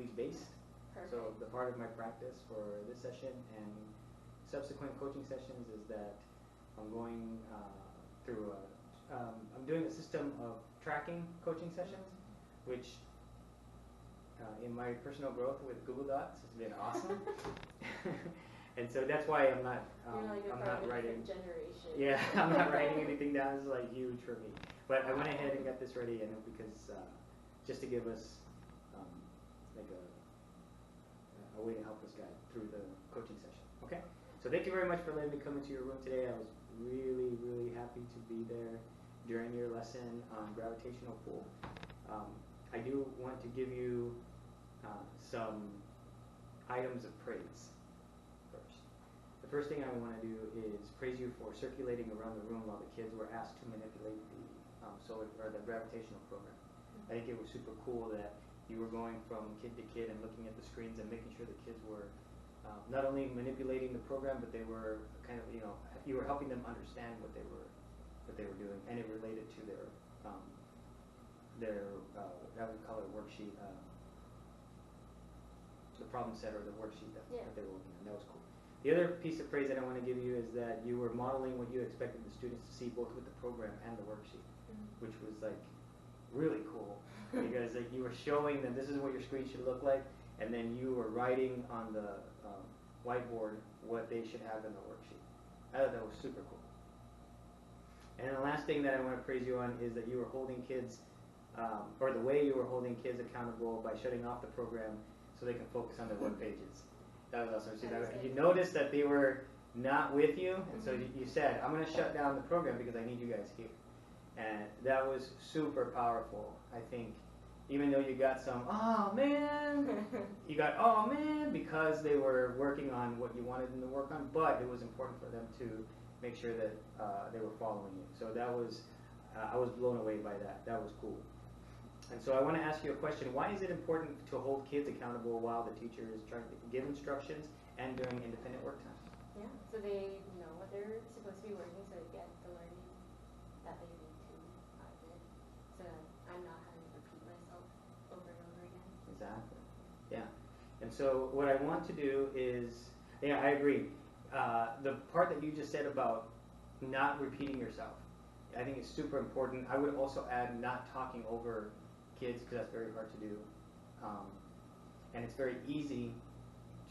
based. Perfect. So the part of my practice for this session and subsequent coaching sessions is that I'm going through I'm doing a system of tracking coaching sessions, which in my personal growth with Google Docs has been awesome. And so that's why I'm not writing. Generation. Yeah, I'm not writing anything down. This is like huge for me. But I went ahead and got this ready, and because just to give us like a way to help us guide through the coaching session. Okay. So thank you very much for letting me come into your room today. I was really, really happy to be there during your lesson on gravitational pull. I do want to give you some items of praise first. The first thing I want to do is praise you for circulating around the room while the kids were asked to manipulate the the gravitational program. I think it was super cool that you were going from kid to kid and looking at the screens and making sure the kids were not only manipulating the program, but they were kind of, you were helping them understand what they were doing, and it related to their I would call it a worksheet, the problem set or the worksheet that they were working on. That was cool. The other piece of praise that I want to give you is that you were modeling what you expected the students to see both with the program and the worksheet, which was like really cool because like you were showing them this is what your screen should look like, and then you were writing on the whiteboard what they should have in the worksheet. I thought that was super cool. And the last thing that I want to praise you on is that you were holding kids, or the way you were holding kids accountable by shutting off the program so they can focus on their web pages. That was awesome. You noticed that they were not with you, and so you said, I'm going to shut down the program because I need you guys here. And that was super powerful. I think even though you got some, oh man, because they were working on what you wanted them to work on, but it was important for them to make sure that they were following you. So that was, I was blown away by that. That was cool. And so I want to ask you a question. Why is it important to hold kids accountable while the teacher is trying to give instructions and during independent work time? Yeah, so they know what they're supposed to be working, so they get the learning that they need to out of it, so that I'm not having to repeat myself over and over again. Exactly. Yeah. And so what I want to do is, yeah, I agree. The part that you just said about not repeating yourself, I think is super important. I would also add not talking over kids, because that's very hard to do. And it's very easy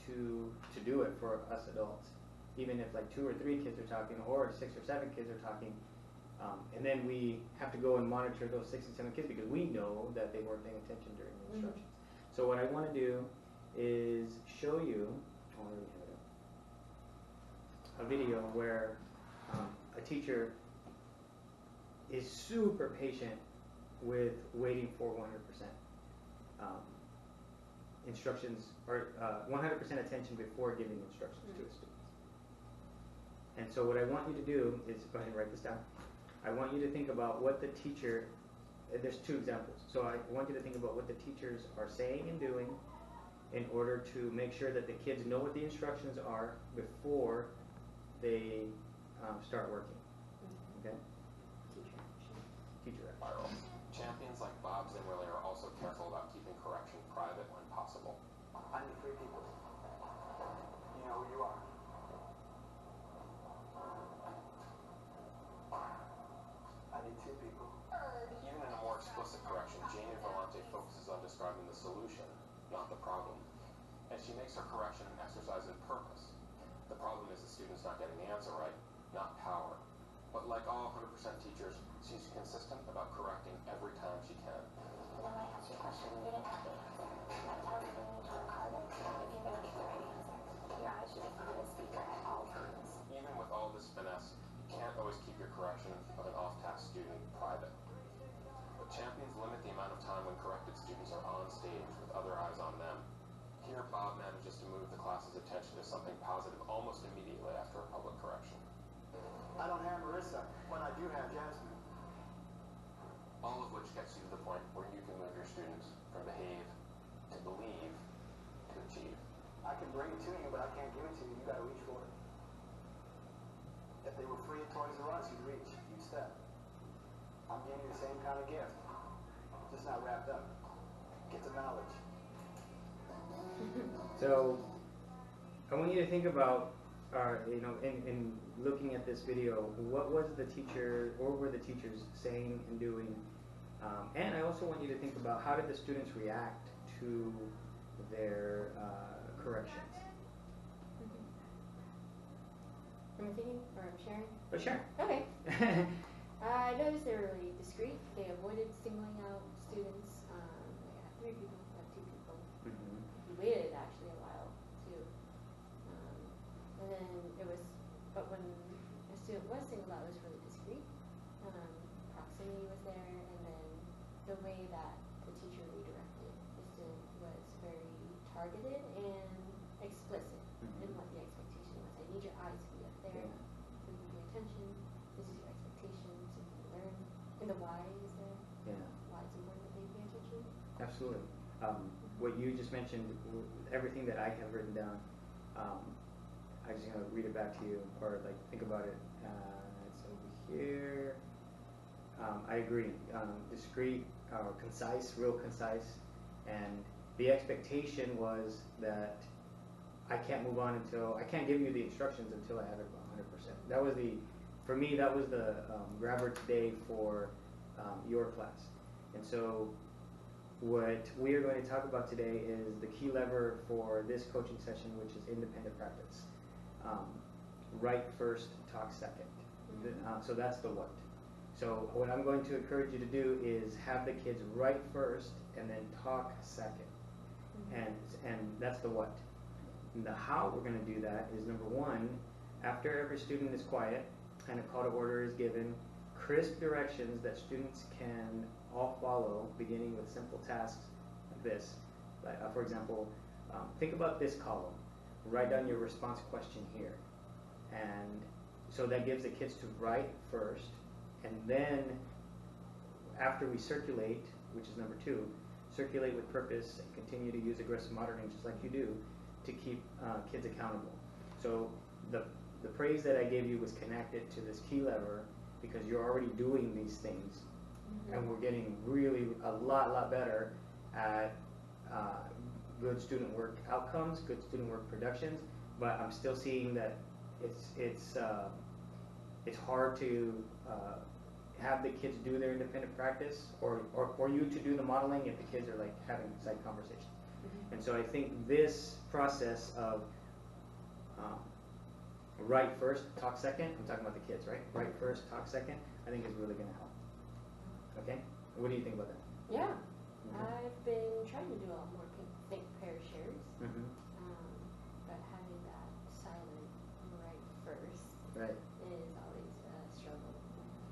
to do it for us adults. Even if like 2 or 3 kids are talking, or 6 or 7 kids are talking, and then we have to go and monitor those 6 and 7 kids because we know that they weren't paying attention during the instructions. So what I want to do is show you, a video where a teacher is super patient with waiting for 100% instructions, or 100% attention before giving instructions to a student. And so what I want you to do is, go ahead and write this down. I want you to think about what the teacher, there's 2 examples. So I want you to think about what the teachers are saying and doing in order to make sure that the kids know what the instructions are before they start working. Okay? Teacher action. Champions like Bob Zimmerly are also careful about keeping correction private when possible. I need 3 people. You know who you are. I need 2 people. Even in a more explicit correction, Jamie Volante focuses on describing the solution, not the problem. And she makes her correction an exercise in purpose. The problem is the student's not getting the answer right, not power. But like all 100% teachers, she's consistent about correcting every time she can. And then when I asked you a question, you didn't have the answer. That tells me you need to work harder if you're going to get the right answer. Your eyes should be on the speaker at all times. Even with all this finesse, you can't always keep your correction of an off-task student private. But champions limit the amount of time when corrected students are on stage with other eyes on them. Here, Bob manages to move the class's attention to something positive almost immediately after a public correction. I don't have Marissa, but I do have Jasmine. All of which gets you to the point where you can move your students from behave to believe to achieve. I can bring it to you, but I can't give it to you. You gotta reach for it. If they were free at Toys R Us, you'd reach, you'd step. I'm giving you the same kind of gift, just not wrapped up. Get the knowledge. So I want you to think about, you know, in looking at this video, what was the teacher, or were the teachers saying and doing? And I also want you to think about how did the students react to their corrections. Am I thinking, or I'm sharing? Oh, sure. Okay. I noticed they were really discreet. They avoided singling out students. Like I had 3 people, I had 2 people. Mm-hmm. We waited actually a while too. And then it was, but when a student was singled out, it was really discreet. Proximity was there, and then the way that the teacher redirected the student was very targeted and explicit in what the expectation was. I need your eyes to be up there, so you can pay attention. This is your expectation, so you can learn. And the why is there. Yeah. Why it's important that they pay attention. Absolutely. What you just mentioned, everything that I have written down, I'm just going to read it back to you, or like think about it. It's over here. I agree. Discreet, concise, real concise, and the expectation was that I can't move on until, I can't give you the instructions until I have it 100%. That was for me, that was the grabber today for your class. And so what we are going to talk about today is the key lever for this coaching session, which is independent practice. Write first, talk second. So that's the what. So what I'm going to encourage you to do is have the kids write first and then talk second. And that's the what. And the how we're going to do that is, number 1, after every student is quiet and a call to order is given, crisp directions that students can all follow, beginning with simple tasks like this. For example, think about this column. Write down your response question here. And so that gives the kids to write first, and then after we circulate, which is number 2, circulate with purpose and continue to use aggressive monitoring just like you do to keep kids accountable. So the praise that I gave you was connected to this key lever because you're already doing these things, and we're getting really a lot better at good student work outcomes, good student work productions, but I'm still seeing that it's hard to have the kids do their independent practice, or for you to do the modeling if the kids are like having side conversations. And so I think this process of write first, talk second, I'm talking about the kids, right? Write first, talk second, I think is really going to help. Okay? What do you think about that? Yeah. I've been trying to do a lot more think, pair, shares. But having that silent right first is always a struggle.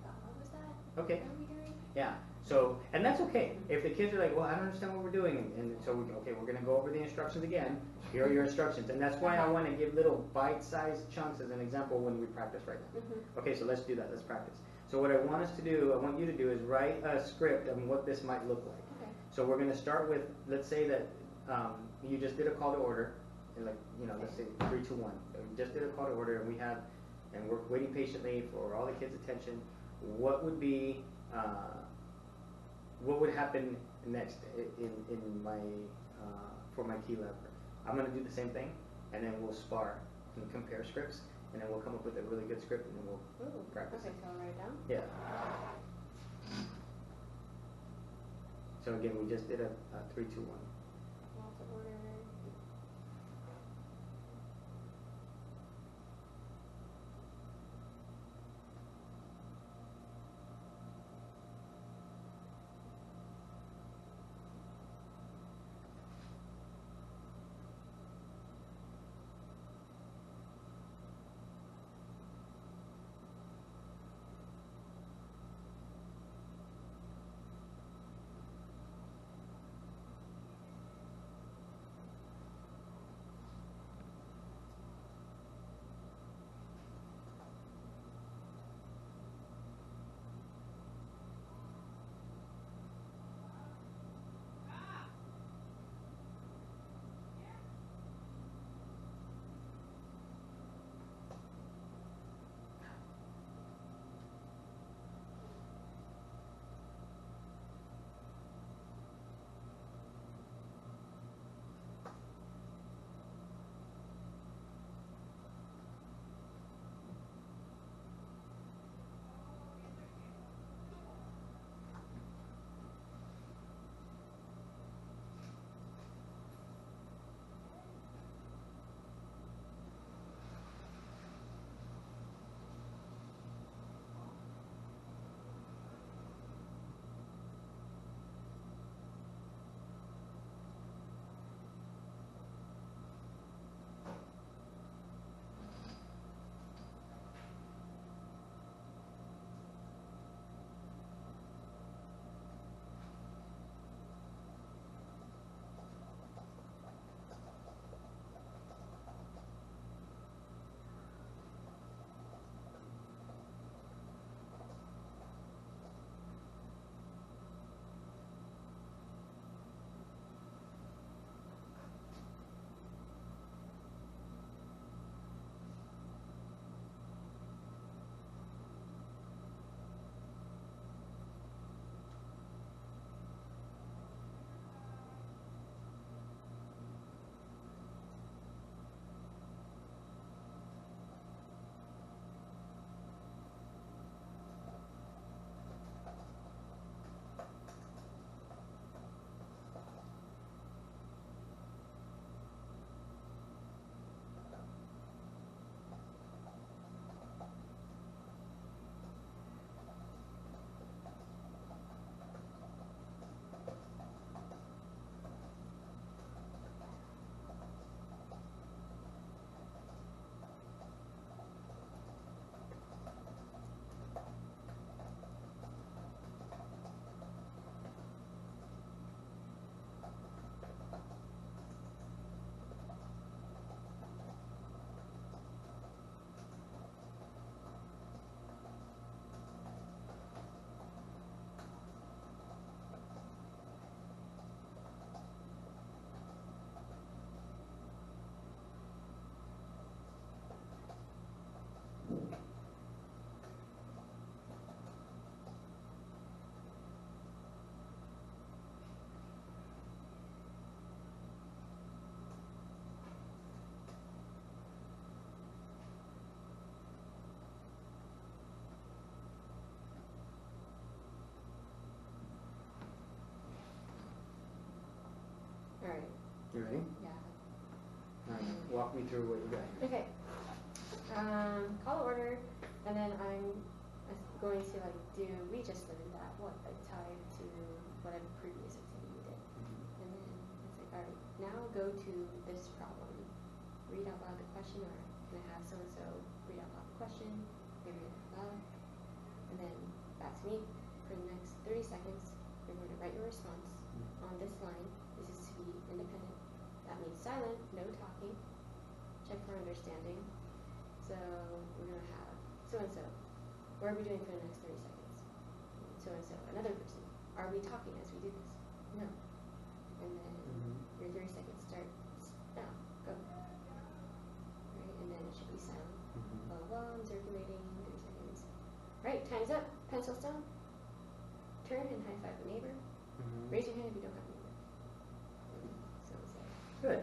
What was that? Okay. What are we doing? Yeah. So, and that's okay. If the kids are like, well, I don't understand what we're doing, and so we're going to go over the instructions again. Here are your instructions, and that's why I want to give little bite-sized chunks as an example when we practice right now. Okay, so let's do that. Let's practice. So what I want us to do, I want you to do, is write a script of what this might look like. Okay. So we're going to start with, let's say that you just did a call to order, and like, you know, let's say 3, 2, 1. We just did a call to order, and we're waiting patiently for all the kids' attention. What would be what would happen next in my for my key lever? I'm going to do the same thing, and then we'll spar and compare scripts, and then we'll come up with a really good script, and then we'll practice. Okay, so I'll write it down? Yeah. So again, we just did a 3, 2, 1. Call to order. Alright. You ready? Yeah. Walk me through what you got here. Okay. Call to order, and then I'm going to like we just learned that like tied to whatever previous activity we did. And then it's like, alright, now go to this problem. Read out loud the question, or can I have so and so read out loud the question, they read it out loud, and then back to me. For the next 30 seconds, you're going to write your response on this line. This is to be independent. That means silent, no talking. Check for understanding. So we're going to have so-and-so. What are we doing for the next 30 seconds? So-and-so, another person. Are we talking as we do this? No. And then your 30 seconds starts now. Go. Right? And then it should be silent. Blah, blah, I'm circulating, 30 seconds. Right, time's up. Pencils down. Turn and high five the neighbor. Raise your hand if you don't have a neighbor. So-and-so. Good.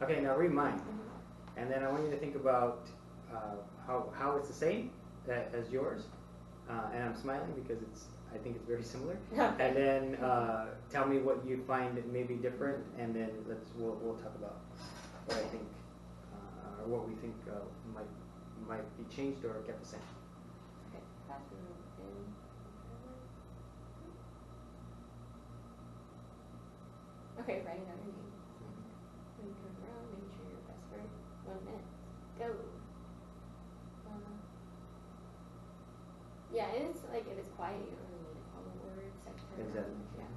Okay, now read mine. And then I want you to think about how it's the same as yours. And I'm smiling because I think it's very similar. Okay. And then tell me what you find that may be different, and then we'll talk about what I think or what we think might be changed or kept the same. Okay. Classroom in. Okay, writing down your name. And turn around, making sure you're best for 1 minute. Go. Yeah, and it's like if it's quiet, you don't really need to call the word. Secretary. Exactly. Yeah.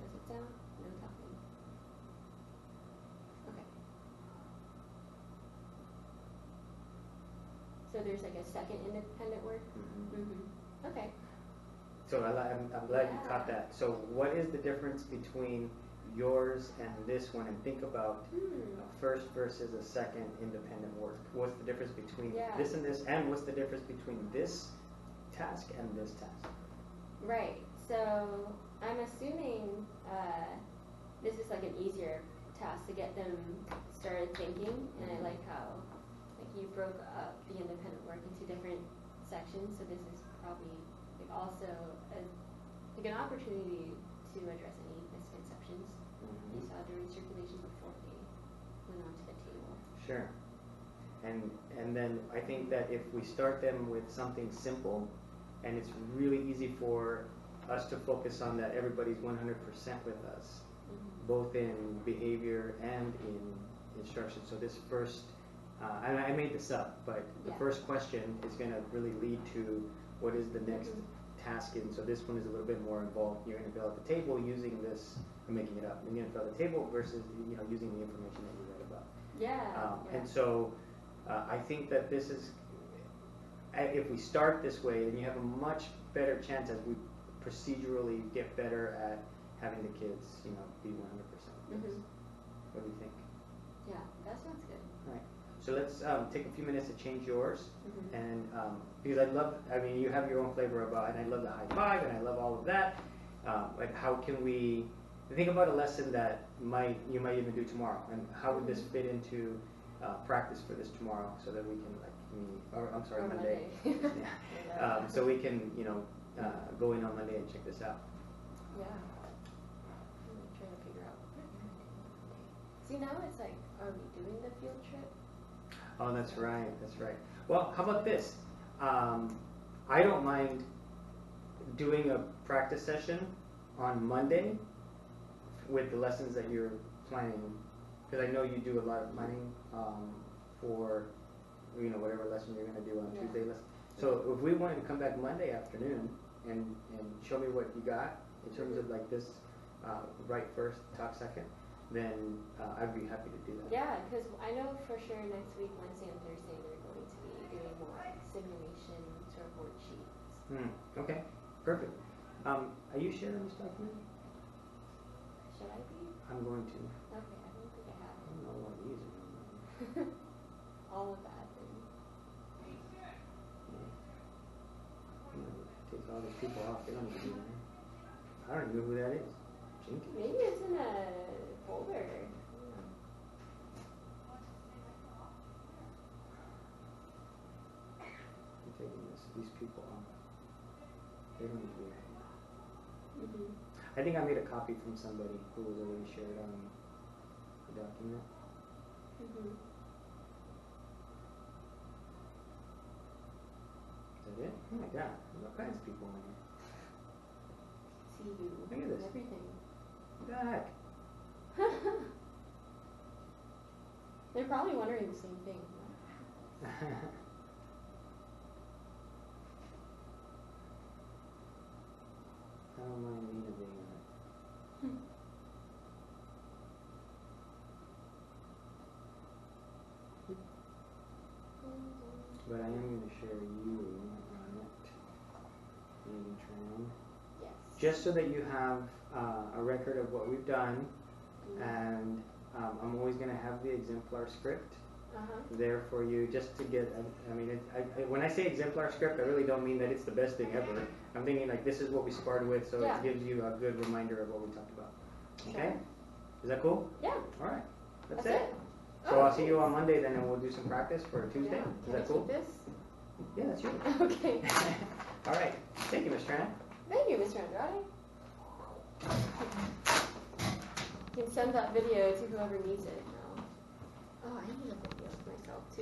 Does it sound? No talking. Okay. So there's like a second independent word. Okay. So I'm glad you caught that. So what is the difference between yours and this one? And think about a first versus a second independent work. What's the difference between this and this, and what's the difference between this task and this task? Right. So I'm assuming this is like an easier task to get them started thinking, and I like how like you broke up the independent work into different sections. So this is probably like also like an opportunity to address any misconceptions you saw during circulation before they went onto the table. Sure. And then I think that if we start them with something simple, and it's really easy for us to focus on that everybody's 100% with us, both in behavior and in instruction. So this first, I made this up, but the first question is going to really lead to what is the next task in. So this one is a little bit more involved. You're going to fill out the table using this, I'm making it up. You're going to fill out the table versus using the information that you read about. And so I think that this is, if we start this way, then you have a much better chance as we procedurally get better at having the kids, be 100%. What do you think? Yeah, that sounds good. All right. So let's take a few minutes to change yours, and because you have your own flavor about, and I love the high five, and I love all of that. But how can we think about a lesson that you might even do tomorrow, and how would this fit into practice for this tomorrow, so that we can Monday. Yeah. So we can go in on Monday and check this out. Yeah. I'm trying to figure out. See, now it's like, are we doing the field trip? Oh, that's right. That's right. Well, how about this? I don't mind doing a practice session on Monday with the lessons that you're planning, because I know you do a lot of planning for whatever lesson you're going to do on Tuesday lesson. So if we wanted to come back Monday afternoon and show me what you got in terms of like this write first, talk second, then I'd be happy to do that. Yeah, because I know for sure next week, Wednesday and Thursday, they're going to be doing more simulation sort of worksheets. Okay, perfect. Are you sharing this document? Should I be? I'm going to. Okay, I don't think I have I don't know what these are. all of that. Take all these people off. They don't need to be there. I don't even know who that is. Jenkins. Maybe it's in a folder. I'm taking these people off. They don't need to be there. I think I made a copy from somebody who was already shared on isn't it? Mhm. Is that it? Oh my god, there's all kinds of people in here. See you. Look at this. Everything. What the heck? They're probably wondering the same thing. I don't mind Nina being on it. But I am going to share you on it, Megan Tran. Yes. Just so that you have a record of what we've done, and I'm always going to have the exemplar script there for you, just to get. I mean, when I say exemplar script, I really don't mean that it's the best thing ever. I'm thinking like this is what we sparred with, so Yeah. it gives you a good reminder of what we talked about. Okay, Sure. is that cool? Yeah. All right, that's That's it. it. So Oh, I'll see you thanks. on Monday then, and we'll do some practice for Tuesday. Yeah. Is Can that I cool? keep this? Yeah, that's yours. Okay. All right. Thank you, Ms. Tran. Thank you, Mr. Andrade. You can send that video to whoever needs it now. Oh, I need a video of myself too.